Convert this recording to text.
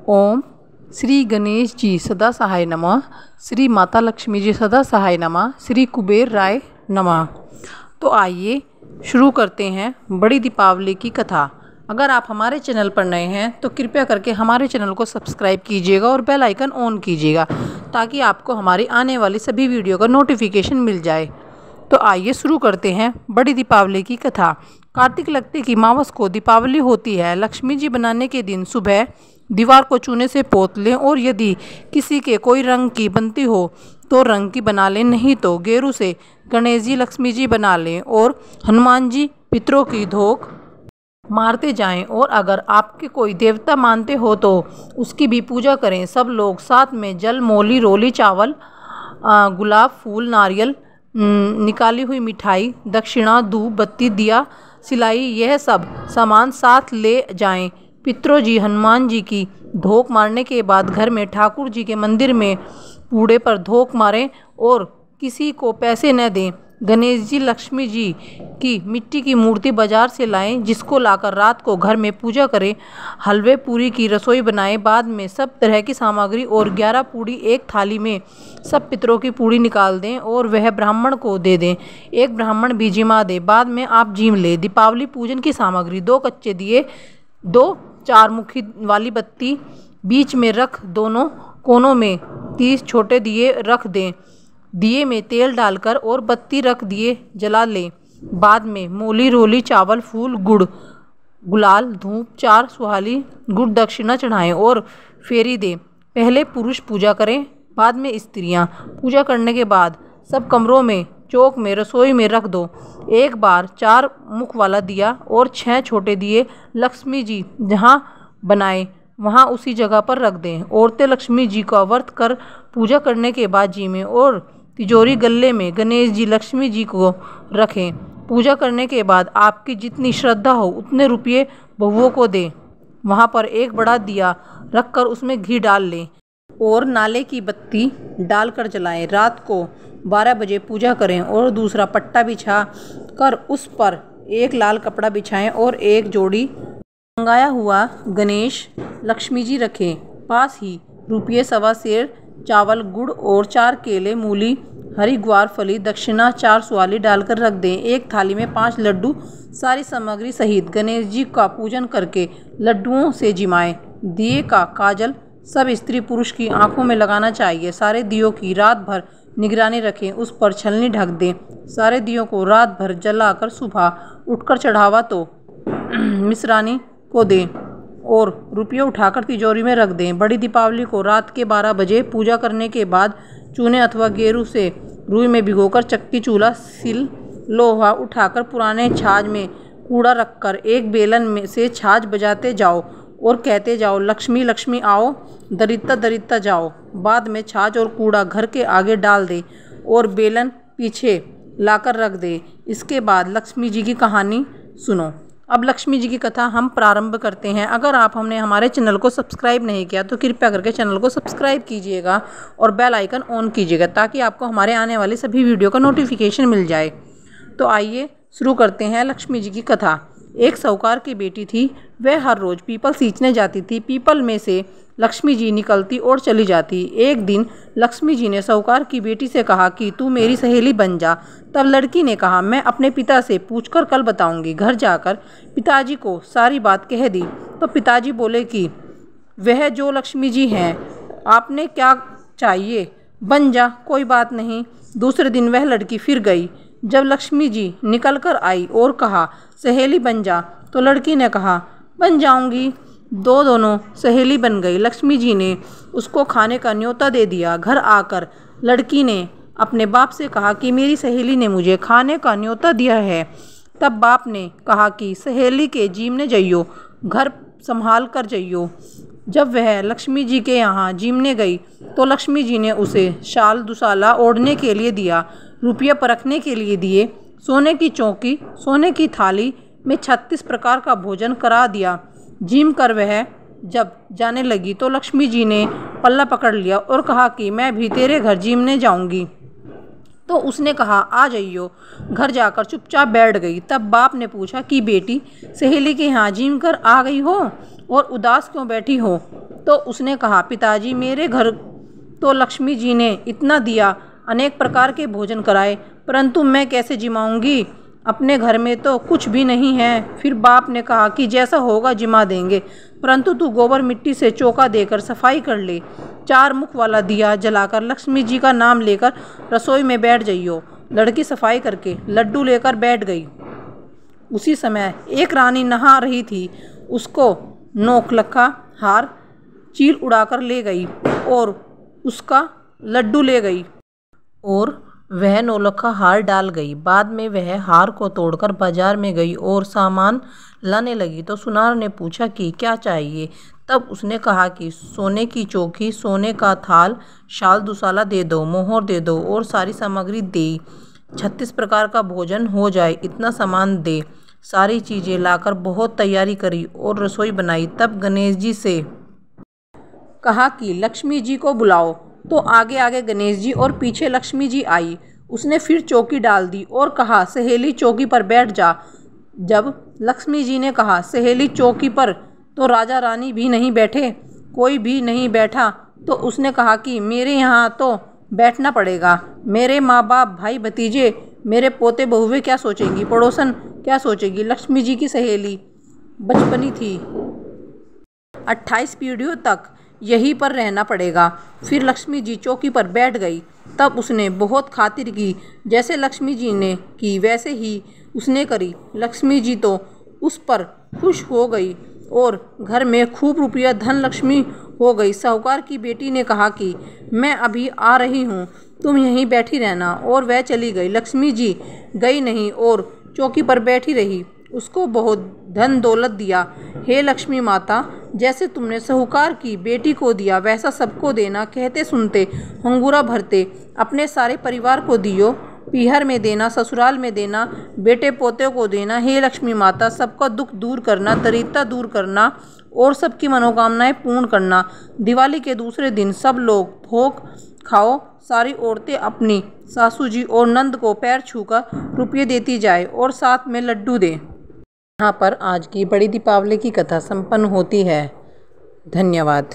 ओम श्री गणेश जी सदा सहाय नमः। श्री माता लक्ष्मी जी सदा सहाय नमः। श्री कुबेर राय नमः। तो आइए शुरू करते हैं बड़ी दीपावली की कथा। अगर आप हमारे चैनल पर नए हैं तो कृपया करके हमारे चैनल को सब्सक्राइब कीजिएगा और बेल आइकन ऑन कीजिएगा ताकि आपको हमारी आने वाली सभी वीडियो का नोटिफिकेशन मिल जाए। तो आइए शुरू करते हैं बड़ी दीपावली की कथा। कार्तिक लगते की मावस को दीपावली होती है। लक्ष्मी जी बनाने के दिन सुबह दीवार को चूने से पोत लें और यदि किसी के कोई रंग की बनती हो तो रंग की बना लें, नहीं तो गेरू से गणेश जी लक्ष्मी जी बना लें और हनुमान जी पितरों की धोख मारते जाएं। और अगर आपके कोई देवता मानते हो तो उसकी भी पूजा करें। सब लोग साथ में जल, मोली, रोली, चावल, गुलाब फूल, नारियल, निकाली हुई मिठाई, दक्षिणा, धूप बत्ती, दिया, सिलाई, यह सब सामान साथ ले जाएं। पितरों जी हनुमान जी की धोख मारने के बाद घर में ठाकुर जी के मंदिर में कूड़े पर धोख मारें और किसी को पैसे न दें। गणेश जी लक्ष्मी जी की मिट्टी की मूर्ति बाजार से लाएं, जिसको लाकर रात को घर में पूजा करें। हलवे पूरी की रसोई बनाएं। बाद में सब तरह की सामग्री और 11 पूड़ी एक थाली में सब पितरों की पूड़ी निकाल दें और वह ब्राह्मण को दे दें। एक ब्राह्मण भी जिमा दे, बाद में आप जीम लें। दीपावली पूजन की सामग्री 2 कच्चे दिए, 2 4 मुखी वाली बत्ती बीच में रख, दोनों कोनों में 30 छोटे दिए रख दें। दिए में तेल डालकर और बत्ती रख दिए जला लें। बाद में मोली, रोली, चावल, फूल, गुड़, गुलाल, धूप, 4 सुहाली गुड़ दक्षिणा चढ़ाएं और फेरी दें। पहले पुरुष पूजा करें, बाद में स्त्रियां। पूजा करने के बाद सब कमरों में, चौक में, रसोई में रख दो। एक बार 4 मुख वाला दिया और 6 छोटे दिए लक्ष्मी जी जहाँ बनाए वहाँ उसी जगह पर रख दें। औरतें लक्ष्मी जी का व्रत कर पूजा करने के बाद जी में और तिजोरी गल्ले में गणेश जी लक्ष्मी जी को रखें। पूजा करने के बाद आपकी जितनी श्रद्धा हो उतने रुपये बहुओं को दें। वहाँ पर एक बड़ा दिया रखकर उसमें घी डाल लें और नाले की बत्ती डालकर जलाएं। रात को 12 बजे पूजा करें और दूसरा पट्टा बिछा कर उस पर एक लाल कपड़ा बिछाएं और एक जोड़ी मंगाया हुआ गणेश लक्ष्मी जी रखें। पास ही रुपये 1.25 सेर चावल, गुड़ और 4 केले, मूली, हरी ग्वार फली, दक्षिणा 4 सुवाली डालकर रख दें। एक थाली में 5 लड्डू सारी सामग्री सहित गणेश जी का पूजन करके लड्डुओं से जिमाएं। दिए का काजल सब स्त्री पुरुष की आंखों में लगाना चाहिए। सारे दियों की रात भर निगरानी रखें, उस पर छलनी ढक दें। सारे दियों को रात भर जलाकर सुबह उठकर चढ़ावा तो मिश्रानी को दें और रुपये उठाकर तिजोरी में रख दें। बड़ी दीपावली को रात के 12 बजे पूजा करने के बाद चूने अथवा गेरू से रुई में भिगोकर चक्की, चूल्हा, सिल, लोहा उठाकर पुराने छाछ में कूड़ा रखकर एक बेलन में से छाछ बजाते जाओ और कहते जाओ, लक्ष्मी लक्ष्मी आओ, दरिद्रता दरिद्रता जाओ। बाद में छाछ और कूड़ा घर के आगे डाल दे और बेलन पीछे लाकर रख दे। इसके बाद लक्ष्मी जी की कहानी सुनो। अब लक्ष्मी जी की कथा हम प्रारंभ करते हैं। अगर आप हमने हमारे चैनल को सब्सक्राइब नहीं किया तो कृपया करके चैनल को सब्सक्राइब कीजिएगा और बेल आइकन ऑन कीजिएगा ताकि आपको हमारे आने वाली सभी वीडियो का नोटिफिकेशन मिल जाए। तो आइए शुरू करते हैं लक्ष्मी जी की कथा। एक साहूकार की बेटी थी। वह हर रोज़ पीपल सींचने जाती थी। पीपल में से लक्ष्मी जी निकलती और चली जाती। एक दिन लक्ष्मी जी ने साहूकार की बेटी से कहा कि तू मेरी सहेली बन जा। तब लड़की ने कहा, मैं अपने पिता से पूछकर कल बताऊंगी। घर जाकर पिताजी को सारी बात कह दी तो पिताजी बोले कि वह जो लक्ष्मी जी हैं, आपने क्या चाहिए, बन जा, कोई बात नहीं। दूसरे दिन वह लड़की फिर गई। जब लक्ष्मी जी निकल कर आई और कहा, सहेली बन जा, तो लड़की ने कहा, बन जाऊंगी। दोनों सहेली बन गई। लक्ष्मी जी ने उसको खाने का न्योता दे दिया। घर आकर लड़की ने अपने बाप से कहा कि मेरी सहेली ने मुझे खाने का न्योता दिया है। तब बाप ने कहा कि सहेली के जीमने जाइयो, घर संभाल कर जाइयो। जब वह लक्ष्मी जी के यहाँ जीमने गई तो लक्ष्मी जी ने उसे शाल दुसाला ओढ़ने के लिए दिया, रुपये परखने के लिए दिए, सोने की चौकी, सोने की थाली में 36 प्रकार का भोजन करा दिया। जिम कर वह जब जाने लगी तो लक्ष्मी जी ने पल्ला पकड़ लिया और कहा कि मैं भी तेरे घर जिमने जाऊंगी। तो उसने कहा, आ जाइयो। घर जाकर चुपचाप बैठ गई। तब बाप ने पूछा कि बेटी, सहेली के यहाँ जिम कर आ गई हो और उदास क्यों बैठी हो? तो उसने कहा, पिताजी मेरे घर तो लक्ष्मी जी ने इतना दिया, अनेक प्रकार के भोजन कराए, परंतु मैं कैसे जिमाऊंगी, अपने घर में तो कुछ भी नहीं है। फिर बाप ने कहा कि जैसा होगा जिमा देंगे, परंतु तू गोबर मिट्टी से चौका देकर सफाई कर ले, 4 मुख वाला दिया जलाकर लक्ष्मी जी का नाम लेकर रसोई में बैठ जाइयो। लड़की सफाई करके लड्डू लेकर बैठ गई। उसी समय एक रानी नहा रही थी, उसको नौलखा हार चील उड़ाकर ले गई और उसका लड्डू ले गई और वह नौलखा हार डाल गई। बाद में वह हार को तोड़कर बाजार में गई और सामान लाने लगी तो सुनार ने पूछा कि क्या चाहिए। तब उसने कहा कि सोने की चौकी, सोने का थाल, शाल दुसाला दे दो, मोहर दे दो और सारी सामग्री दे, 36 प्रकार का भोजन हो जाए, इतना सामान दे। सारी चीज़ें लाकर बहुत तैयारी करी और रसोई बनाई। तब गणेश जी से कहा कि लक्ष्मी जी को बुलाओ। तो आगे आगे गणेश जी और पीछे लक्ष्मी जी आई। उसने फिर चौकी डाल दी और कहा, सहेली चौकी पर बैठ जा। जब लक्ष्मी जी ने कहा, सहेली चौकी पर, तो राजा रानी भी नहीं बैठे, कोई भी नहीं बैठा। तो उसने कहा कि मेरे यहाँ तो बैठना पड़ेगा। मेरे माँ बाप, भाई भतीजे, मेरे पोते बहुएं क्या सोचेंगी, पड़ोसन क्या सोचेगी। लक्ष्मी जी की सहेली बचपनी थी, 28 पीढ़ियों तक यहीं पर रहना पड़ेगा। फिर लक्ष्मी जी चौकी पर बैठ गई। तब उसने बहुत खातिर की, जैसे लक्ष्मी जी ने की वैसे ही उसने करी। लक्ष्मी जी तो उस पर खुश हो गई और घर में खूब रुपया धन लक्ष्मी हो गई। साहूकार की बेटी ने कहा कि मैं अभी आ रही हूँ, तुम यहीं बैठी रहना, और वह चली गई। लक्ष्मी जी गई नहीं और चौकी पर बैठी रही। उसको बहुत धन दौलत दिया। हे लक्ष्मी माता, जैसे तुमने साहूकार की बेटी को दिया वैसा सबको देना। कहते सुनते हंगूरा भरते अपने सारे परिवार को दियो। पीहर में देना, ससुराल में देना, बेटे पोते को देना। हे लक्ष्मी माता, सबका दुख दूर करना, दरिद्रता दूर करना और सबकी मनोकामनाएं पूर्ण करना। दिवाली के दूसरे दिन सब लोग भोग खाओ। सारी औरतें अपनी सासू जी और नंद को पैर छूकर रुपये देती जाए और साथ में लड्डू दें। यहाँ पर आज की बड़ी दीपावली की कथा संपन्न होती है। धन्यवाद।